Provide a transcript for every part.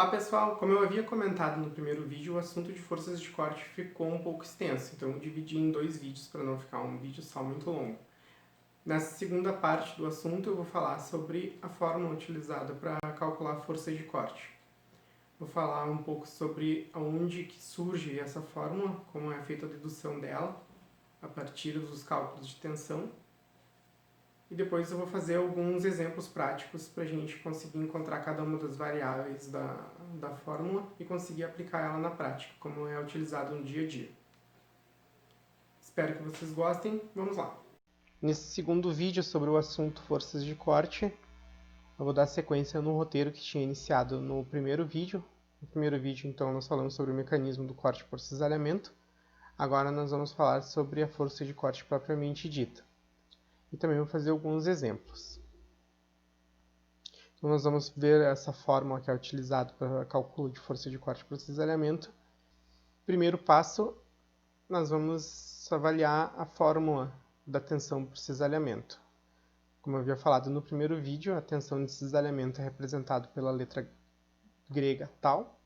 Olá pessoal, como eu havia comentado no primeiro vídeo, o assunto de forças de corte ficou um pouco extenso, então eu dividi em 2 vídeos para não ficar um vídeo só muito longo. Nessa segunda parte do assunto eu vou falar sobre a fórmula utilizada para calcular a força de corte. Vou falar um pouco sobre aonde que surge essa fórmula, como é feita a dedução dela, a partir dos cálculos de tensão. E depois eu vou fazer alguns exemplos práticos para a gente conseguir encontrar cada uma das variáveis da fórmula e conseguir aplicar ela na prática, como é utilizado no dia a dia. Espero que vocês gostem. Vamos lá! Nesse segundo vídeo sobre o assunto forças de corte, eu vou dar sequência no roteiro que tinha iniciado no primeiro vídeo. No primeiro vídeo, então, nós falamos sobre o mecanismo do corte por cisalhamento. Agora nós vamos falar sobre a força de corte propriamente dita. E também vou fazer alguns exemplos. Então, nós vamos ver essa fórmula que é utilizada para cálculo de força de corte por cisalhamento. Primeiro passo, nós vamos avaliar a fórmula da tensão por cisalhamento. Como eu havia falado no primeiro vídeo, a tensão de cisalhamento é representada pela letra grega tal,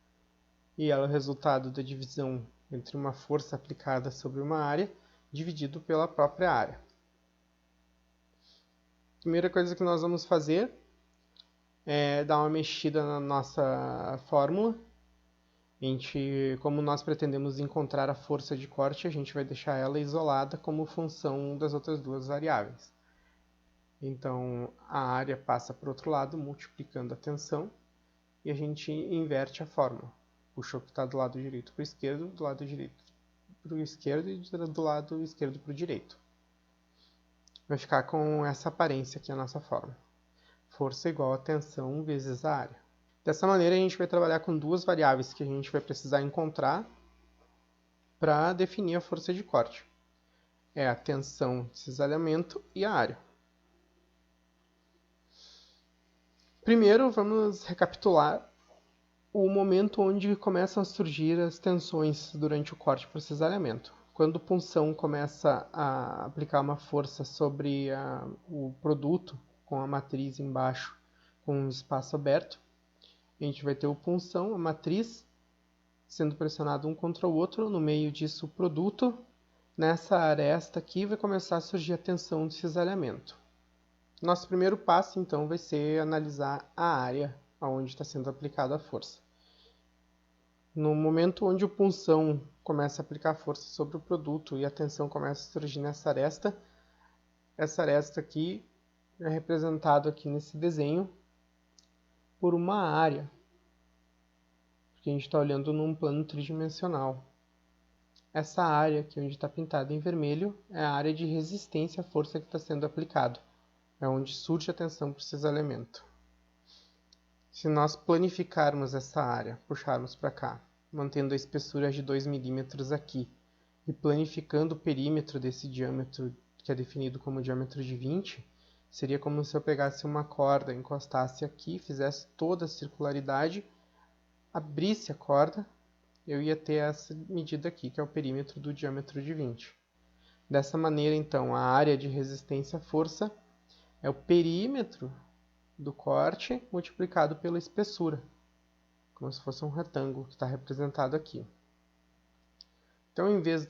e ela é o resultado da divisão entre uma força aplicada sobre uma área dividido pela própria área. A primeira coisa que nós vamos fazer é dar uma mexida na nossa fórmula. Como nós pretendemos encontrar a força de corte, a gente vai deixar ela isolada como função das outras duas variáveis. Então, a área passa para o outro lado, multiplicando a tensão, e a gente inverte a fórmula. Puxa o que está do lado direito para o esquerdo, do lado direito para o esquerdo e do lado esquerdo para o direito. Vai ficar com essa aparência aqui a nossa fórmula. Força igual a tensão vezes a área. Dessa maneira, a gente vai trabalhar com duas variáveis que a gente vai precisar encontrar para definir a força de corte. É a tensão de cisalhamento e a área. Primeiro, vamos recapitular o momento onde começam a surgir as tensões durante o corte por cisalhamento. Quando o punção começa a aplicar uma força sobre o produto, com a matriz embaixo, com um espaço aberto, a gente vai ter o punção, a matriz, sendo pressionado um contra o outro, no meio disso o produto. Nessa aresta aqui vai começar a surgir a tensão de cisalhamento. Nosso primeiro passo, então, vai ser analisar a área onde está sendo aplicada a força. No momento onde o punção começa a aplicar força sobre o produto e a tensão começa a surgir nessa aresta, essa aresta aqui é representada aqui nesse desenho por uma área, porque a gente está olhando num plano tridimensional. Essa área aqui onde está pintada em vermelho é a área de resistência à força que está sendo aplicada. É onde surge a tensão por cisalhamento. Se nós planificarmos essa área, puxarmos para cá, mantendo a espessura de 2 milímetros aqui, e planificando o perímetro desse diâmetro, que é definido como diâmetro de 20, seria como se eu pegasse uma corda, encostasse aqui, fizesse toda a circularidade, abrisse a corda, eu ia ter essa medida aqui, que é o perímetro do diâmetro de 20. Dessa maneira, então, a área de resistência à força é o perímetro do corte multiplicado pela espessura, como se fosse um retângulo que está representado aqui. Então, em vez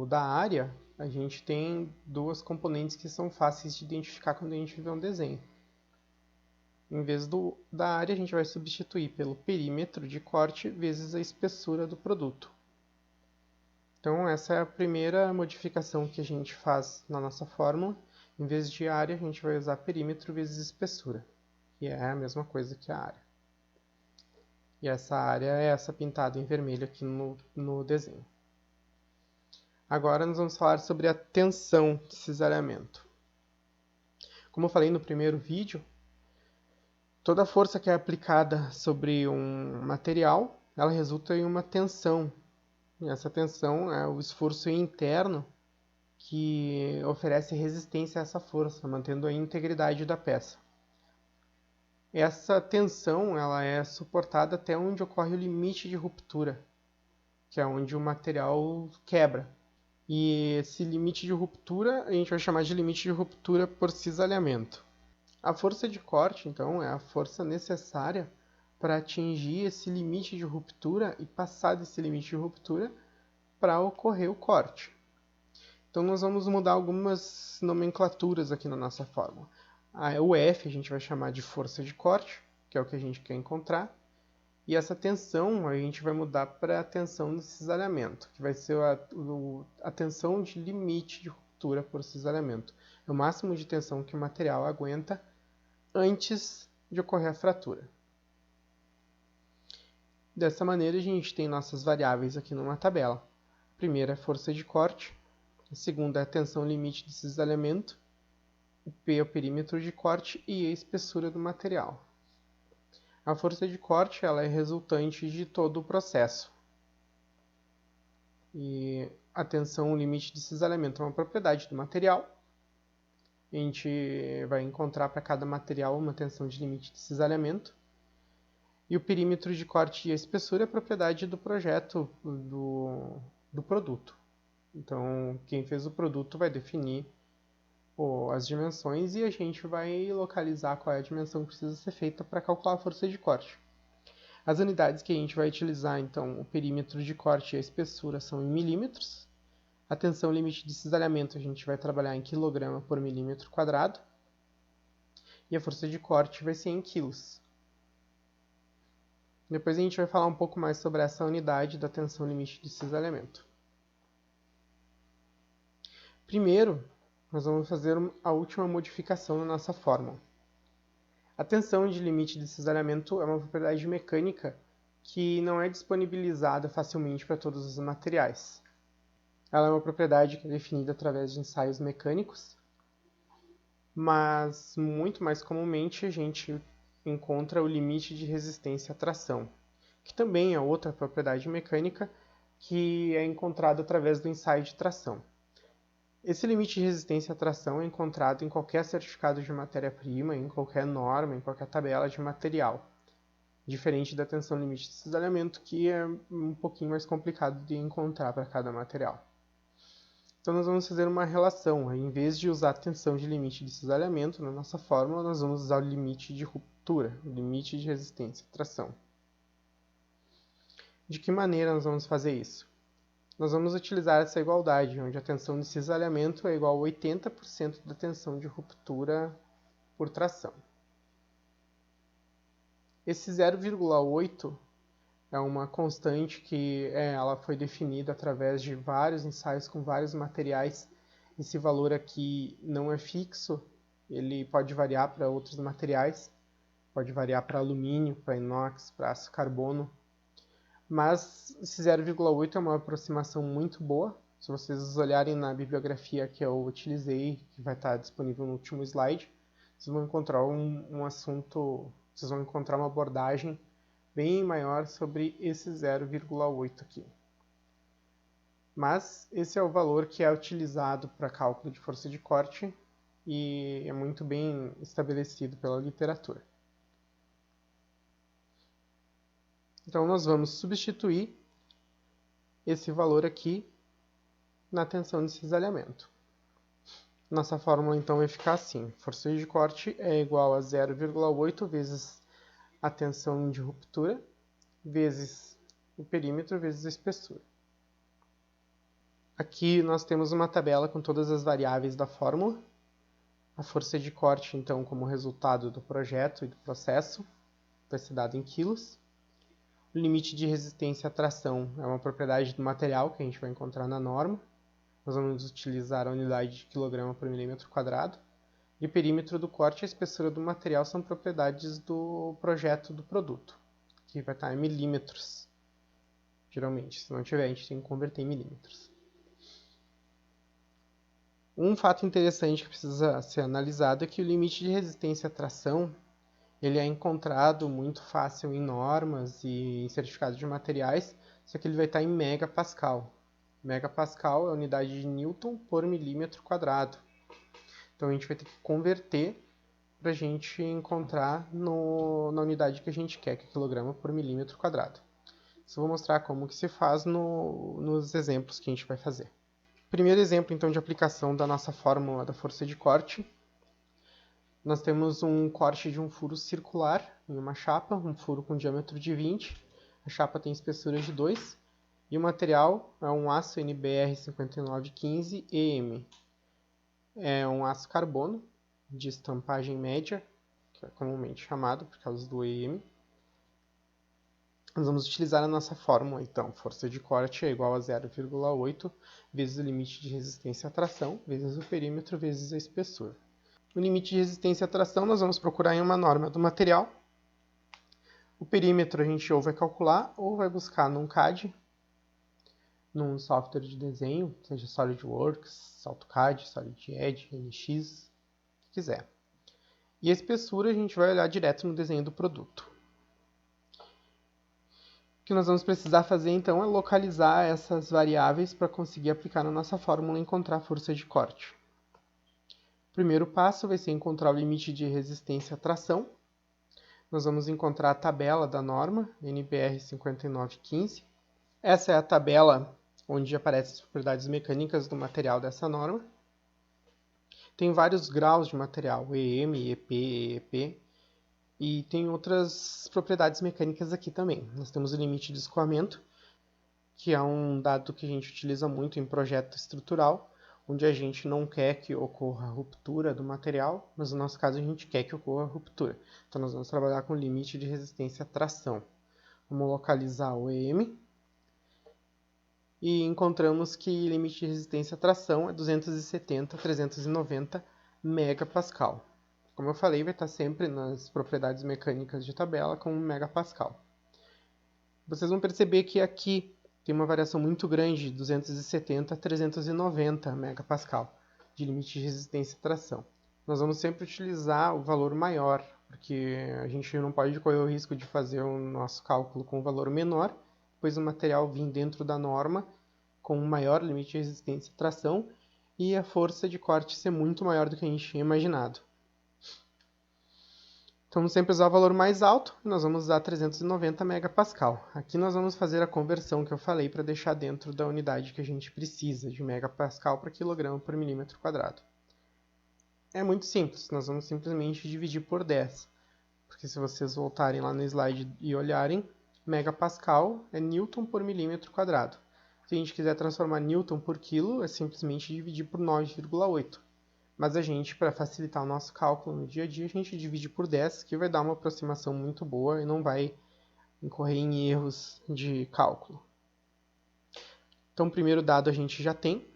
da área, a gente tem duas componentes que são fáceis de identificar quando a gente vê um desenho. Em vez da área, a gente vai substituir pelo perímetro de corte vezes a espessura do produto. Então, essa é a primeira modificação que a gente faz na nossa fórmula. Em vez de área, a gente vai usar perímetro vezes espessura, que é a mesma coisa que a área. E essa área é essa pintada em vermelho aqui no desenho. Agora nós vamos falar sobre a tensão de cisalhamento. Como eu falei no primeiro vídeo, toda força que é aplicada sobre um material, ela resulta em uma tensão. E essa tensão é o esforço interno que oferece resistência a essa força, mantendo a integridade da peça. Essa tensão ela é suportada até onde ocorre o limite de ruptura, que é onde o material quebra. E esse limite de ruptura a gente vai chamar de limite de ruptura por cisalhamento. A força de corte, então, é a força necessária para atingir esse limite de ruptura e passar desse limite de ruptura para ocorrer o corte. Então nós vamos mudar algumas nomenclaturas aqui na nossa fórmula. O F a gente vai chamar de força de corte, que é o que a gente quer encontrar. E essa tensão a gente vai mudar para a tensão de cisalhamento, que vai ser a tensão de limite de ruptura por cisalhamento. É o máximo de tensão que o material aguenta antes de ocorrer a fratura. Dessa maneira, a gente tem nossas variáveis aqui numa tabela. A primeira é a força de corte, a segunda é a tensão limite de cisalhamento, o P é o perímetro de corte e a espessura do material. A força de corte ela é resultante de todo o processo. E a tensão limite de cisalhamento é uma propriedade do material. A gente vai encontrar para cada material uma tensão de limite de cisalhamento. E o perímetro de corte e a espessura é propriedade do projeto do produto. Então, quem fez o produto vai definir as dimensões e a gente vai localizar qual é a dimensão que precisa ser feita para calcular a força de corte. As unidades que a gente vai utilizar, então, o perímetro de corte e a espessura são em milímetros. A tensão limite de cisalhamento a gente vai trabalhar em quilograma por milímetro quadrado. E a força de corte vai ser em quilos. Depois a gente vai falar um pouco mais sobre essa unidade da tensão limite de cisalhamento. Primeiro, nós vamos fazer a última modificação na nossa fórmula. A tensão de limite de cisalhamento é uma propriedade mecânica que não é disponibilizada facilmente para todos os materiais. Ela é uma propriedade que é definida através de ensaios mecânicos, mas muito mais comumente a gente encontra o limite de resistência à tração, que também é outra propriedade mecânica que é encontrada através do ensaio de tração. Esse limite de resistência à tração é encontrado em qualquer certificado de matéria-prima, em qualquer norma, em qualquer tabela de material, diferente da tensão limite de cisalhamento, que é um pouquinho mais complicado de encontrar para cada material. Então nós vamos fazer uma relação. Em vez de usar a tensão de limite de cisalhamento na nossa fórmula, nós vamos usar o limite de ruptura, o limite de resistência à tração. De que maneira nós vamos fazer isso? Nós vamos utilizar essa igualdade, onde a tensão de cisalhamento é igual a 80% da tensão de ruptura por tração. Esse 0,8 é uma constante que ela foi definida através de vários ensaios com vários materiais. Esse valor aqui não é fixo, ele pode variar para outros materiais, pode variar para alumínio, para inox, para aço carbono. Mas esse 0,8 é uma aproximação muito boa. Se vocês olharem na bibliografia que eu utilizei, que vai estar disponível no último slide, vocês vão encontrar vocês vão encontrar uma abordagem bem maior sobre esse 0,8 aqui. Mas esse é o valor que é utilizado para cálculo de força de corte e é muito bem estabelecido pela literatura. Então nós vamos substituir esse valor aqui na tensão de cisalhamento. Nossa fórmula então vai ficar assim: força de corte é igual a 0,8 vezes a tensão de ruptura, vezes o perímetro, vezes a espessura. Aqui nós temos uma tabela com todas as variáveis da fórmula. A força de corte, então, como resultado do projeto e do processo, vai ser dada em quilos. O limite de resistência à tração é uma propriedade do material que a gente vai encontrar na norma. Nós vamos utilizar a unidade de quilograma por milímetro quadrado. E o perímetro do corte e a espessura do material são propriedades do projeto do produto, que vai estar em milímetros, geralmente. Se não tiver, a gente tem que converter em milímetros. Um fato interessante que precisa ser analisado é que o limite de resistência à tração ele é encontrado muito fácil em normas e em certificados de materiais, só que ele vai estar em megapascal. Megapascal é a unidade de Newton por milímetro quadrado. Então a gente vai ter que converter para a gente encontrar na unidade que a gente quer, que é quilograma por milímetro quadrado. Isso eu vou mostrar como que se faz nos exemplos que a gente vai fazer. Primeiro exemplo, então, de aplicação da nossa fórmula da força de corte. Nós temos um corte de um furo circular em uma chapa, um furo com diâmetro de 20, a chapa tem espessura de 2, e o material é um aço NBR 5915 EM. É um aço carbono de estampagem média, que é comumente chamado por causa do EM. Nós vamos utilizar a nossa fórmula, então. Força de corte é igual a 0,8 vezes o limite de resistência à tração, vezes o perímetro, vezes a espessura. O limite de resistência à tração nós vamos procurar em uma norma do material. O perímetro a gente ou vai calcular ou vai buscar num CAD, num software de desenho, seja SolidWorks, AutoCAD, SolidEdge, NX, o que quiser. E a espessura a gente vai olhar direto no desenho do produto. O que nós vamos precisar fazer então é localizar essas variáveis para conseguir aplicar na nossa fórmula e encontrar a força de corte. O primeiro passo vai ser encontrar o limite de resistência à tração. Nós vamos encontrar a tabela da norma, NBR 5915. Essa é a tabela onde aparecem as propriedades mecânicas do material dessa norma. Tem vários graus de material, EM, EP, EEP. E tem outras propriedades mecânicas aqui também. Nós temos o limite de escoamento, que é um dado que a gente utiliza muito em projeto estrutural, onde a gente não quer que ocorra ruptura do material, mas no nosso caso a gente quer que ocorra ruptura. Então nós vamos trabalhar com o limite de resistência à tração. Vamos localizar o EM e encontramos que o limite de resistência à tração é 270 a 390 megapascal. Como eu falei, vai estar sempre nas propriedades mecânicas de tabela com megapascal. Vocês vão perceber que aqui tem uma variação muito grande de 270 a 390 megapascal de limite de resistência à tração. Nós vamos sempre utilizar o valor maior, porque a gente não pode correr o risco de fazer o nosso cálculo com um valor menor, pois o material vir dentro da norma com um maior limite de resistência à tração e a força de corte ser muito maior do que a gente tinha imaginado. Então, vamos sempre usar o valor mais alto, e nós vamos usar 390 megapascal. Aqui nós vamos fazer a conversão que eu falei para deixar dentro da unidade que a gente precisa, de megapascal para quilograma por milímetro quadrado. É muito simples, nós vamos simplesmente dividir por 10. Porque se vocês voltarem lá no slide e olharem, megapascal é newton por milímetro quadrado. Se a gente quiser transformar newton por quilo, é simplesmente dividir por 9,8. Mas a gente, para facilitar o nosso cálculo no dia a dia, a gente divide por 10, que vai dar uma aproximação muito boa e não vai incorrer em erros de cálculo. Então, o primeiro dado a gente já tem,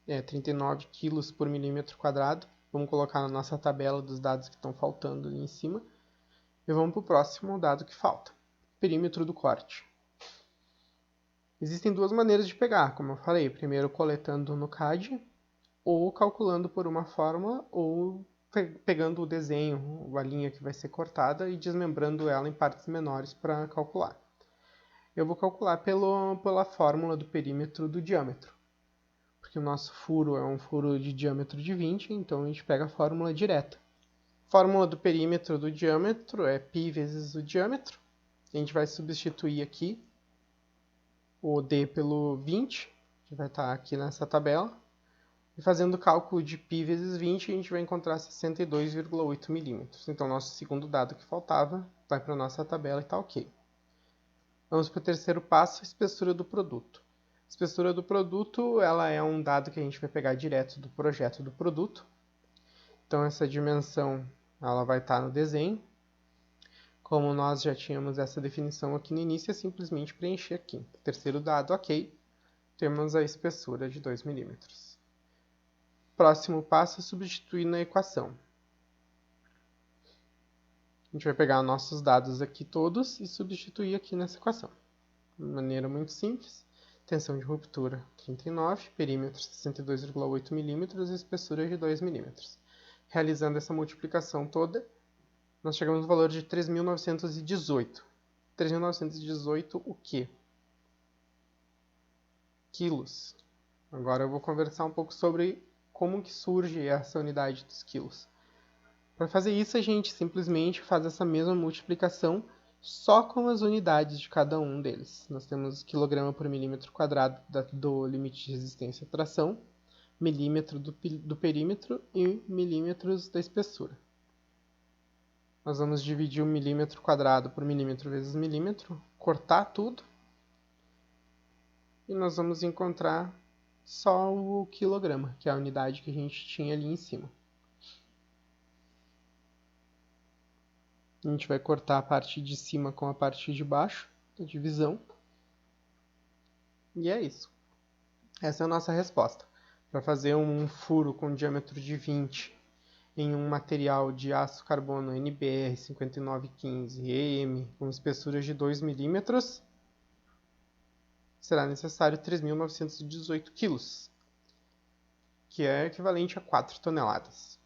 é 39 kg por milímetro quadrado. Vamos colocar na nossa tabela dos dados que estão faltando ali em cima. E vamos para o próximo dado que falta, perímetro do corte. Existem duas maneiras de pegar, como eu falei. Primeiro coletando no CAD, ou calculando por uma fórmula, ou pegando o desenho, a linha que vai ser cortada e desmembrando ela em partes menores para calcular. Eu vou calcular pela fórmula do perímetro do diâmetro, porque o nosso furo é um furo de diâmetro de 20, então a gente pega a fórmula direta. A fórmula do perímetro do diâmetro é π vezes o diâmetro. A gente vai substituir aqui o d pelo 20, que vai estar aqui nessa tabela. E fazendo o cálculo de π vezes 20, a gente vai encontrar 62,8 milímetros. Então, nosso segundo dado que faltava vai para a nossa tabela e está ok. Vamos para o terceiro passo, espessura do produto. A espessura do produto ela é um dado que a gente vai pegar direto do projeto do produto. Então, essa dimensão ela vai estar no desenho. Como nós já tínhamos essa definição aqui no início, é simplesmente preencher aqui. Terceiro dado, ok. Temos a espessura de 2 milímetros. Próximo passo é substituir na equação. A gente vai pegar nossos dados aqui todos e substituir aqui nessa equação. De maneira muito simples. Tensão de ruptura 39, perímetro 62,8 mm e espessura de 2 mm. Realizando essa multiplicação toda, nós chegamos no valor de 3.918. 3.918 o quê? Quilos. Agora eu vou conversar um pouco sobre como que surge essa unidade dos quilos. Para fazer isso, a gente simplesmente faz essa mesma multiplicação só com as unidades de cada um deles. Nós temos quilograma por milímetro quadrado do limite de resistência à tração, milímetro do perímetro e milímetros da espessura. Nós vamos dividir o milímetro quadrado por milímetro vezes milímetro, cortar tudo, e nós vamos encontrar só o quilograma, que é a unidade que a gente tinha ali em cima. A gente vai cortar a parte de cima com a parte de baixo, da divisão. E é isso. Essa é a nossa resposta. Para fazer um furo com diâmetro de 20 em um material de aço carbono NBR 5915 EM com espessura de 2 milímetros, será necessário 3.918 quilos, que é equivalente a 4 toneladas.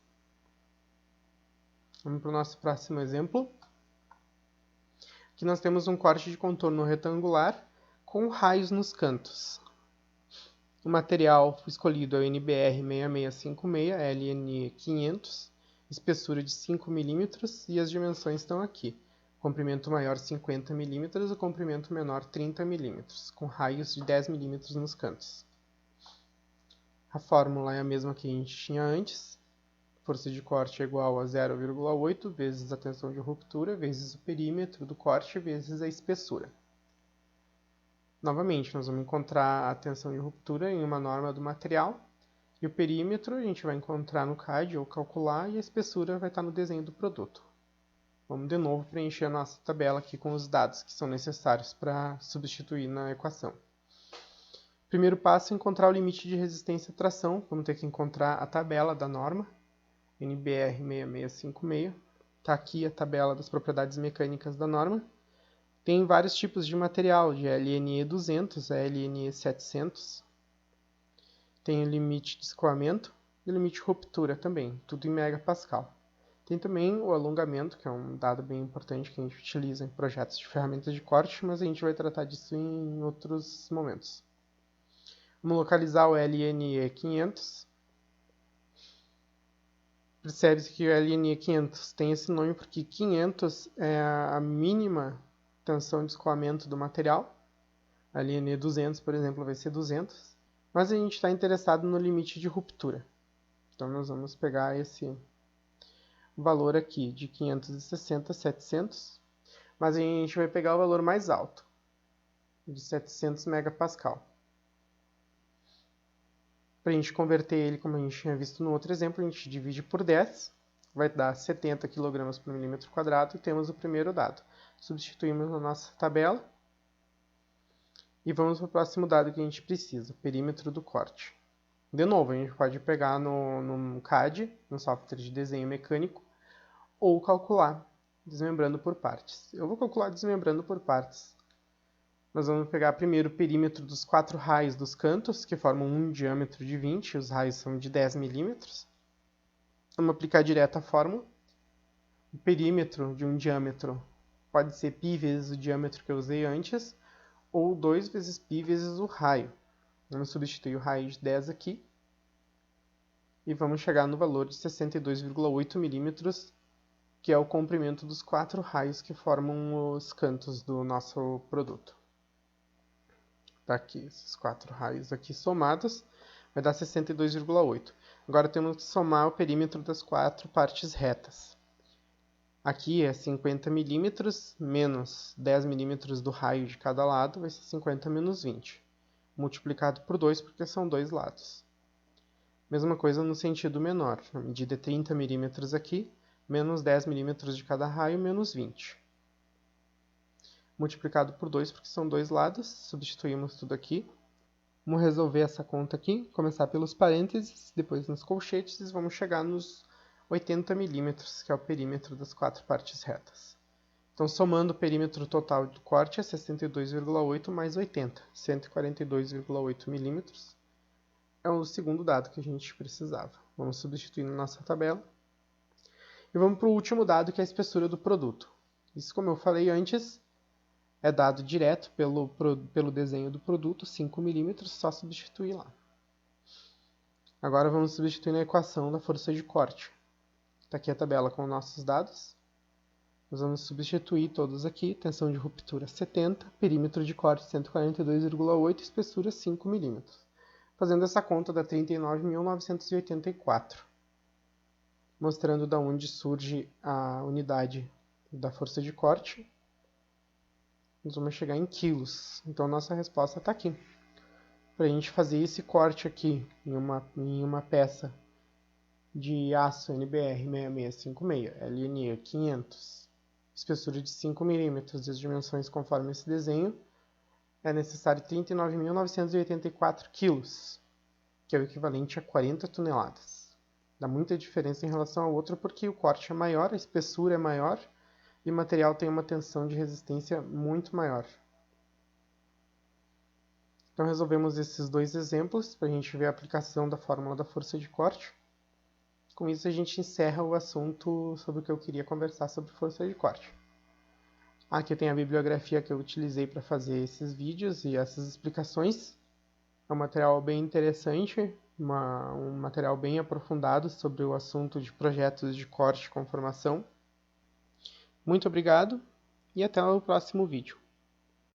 Vamos para o nosso próximo exemplo. Aqui nós temos um corte de contorno retangular com raios nos cantos. O material escolhido é o NBR 6656 LNE 500, espessura de 5 mm e as dimensões estão aqui. Comprimento maior 50 mm e comprimento menor 30 mm, com raios de 10 mm nos cantos. A fórmula é a mesma que a gente tinha antes. Força de corte é igual a 0,8 vezes a tensão de ruptura, vezes o perímetro do corte, vezes a espessura. Novamente, nós vamos encontrar a tensão de ruptura em uma norma do material, e o perímetro a gente vai encontrar no CAD ou calcular, e a espessura vai estar no desenho do produto. Vamos de novo preencher a nossa tabela aqui com os dados que são necessários para substituir na equação. Primeiro passo é encontrar o limite de resistência à tração. Vamos ter que encontrar a tabela da norma, NBR 6656. Está aqui a tabela das propriedades mecânicas da norma. Tem vários tipos de material, de LNE 200 a LNE 700. Tem o limite de escoamento e o limite de ruptura também, tudo em megapascal. Tem também o alongamento, que é um dado bem importante que a gente utiliza em projetos de ferramentas de corte, mas a gente vai tratar disso em outros momentos. Vamos localizar o LNE 500. Percebe-se que o LNE 500 tem esse nome porque 500 é a mínima tensão de escoamento do material. A LNE 200, por exemplo, vai ser 200. Mas a gente está interessado no limite de ruptura. Então nós vamos pegar esse valor aqui de 560 a 700. Mas a gente vai pegar o valor mais alto, de 700 megapascal. Para a gente converter ele, como a gente tinha visto no outro exemplo, a gente divide por 10, vai dar 70 kg por milímetro quadrado, e temos o primeiro dado. Substituímos na nossa tabela, e vamos para o próximo dado que a gente precisa, perímetro do corte. De novo, a gente pode pegar no CAD, no software de desenho mecânico, ou calcular, desmembrando por partes. Eu vou calcular desmembrando por partes. Nós vamos pegar primeiro o perímetro dos 4 raios dos cantos, que formam um diâmetro de 20, os raios são de 10 milímetros. Vamos aplicar direto a fórmula. O perímetro de um diâmetro pode ser π vezes o diâmetro que eu usei antes, ou 2 vezes π vezes o raio. Vamos substituir o raio de 10 aqui, e vamos chegar no valor de 62,8 milímetros, que é o comprimento dos 4 raios que formam os cantos do nosso produto. Tá aqui, esses 4 raios aqui somados, vai dar 62,8. Agora temos que somar o perímetro das 4 partes retas. Aqui é 50 milímetros menos 10 milímetros do raio de cada lado, vai ser 50 menos 20. Multiplicado por 2, porque são 2 lados. Mesma coisa no sentido menor. A medida é 30 milímetros aqui, menos 10 milímetros de cada raio, menos 20. Multiplicado por 2, porque são 2 lados, substituímos tudo aqui. Vamos resolver essa conta aqui, começar pelos parênteses, depois nos colchetes, e vamos chegar nos 80 milímetros, que é o perímetro das 4 partes retas. Então, somando o perímetro total do corte, é 62,8 mais 80, 142,8 milímetros. É o segundo dado que a gente precisava. Vamos substituir na nossa tabela. E vamos para o último dado, que é a espessura do produto. Isso, como eu falei antes, é dado direto pelo desenho do produto, 5 milímetros, só substituir lá. Agora vamos substituir na equação da força de corte. Está aqui a tabela com nossos dados. Nós vamos substituir todos aqui, tensão de ruptura 70, perímetro de corte 142,8, espessura 5 milímetros. Fazendo essa conta dá 39.984. mostrando da onde surge a unidade da força de corte. Nós vamos chegar em quilos. Então, nossa resposta está aqui. Para a gente fazer esse corte aqui em uma peça de aço NBR 6656, LNE 500, espessura de 5 mm, as dimensões conforme esse desenho, é necessário 39.984 kg, que é o equivalente a 40 toneladas. Dá muita diferença em relação ao outro porque o corte é maior, a espessura é maior e o material tem uma tensão de resistência muito maior. Então resolvemos esses dois exemplos para a gente ver a aplicação da fórmula da força de corte. Com isso a gente encerra o assunto sobre o que eu queria conversar sobre força de corte. Aqui tem a bibliografia que eu utilizei para fazer esses vídeos e essas explicações. É um material bem interessante, um material bem aprofundado sobre o assunto de projetos de corte e conformação. Muito obrigado e até o próximo vídeo.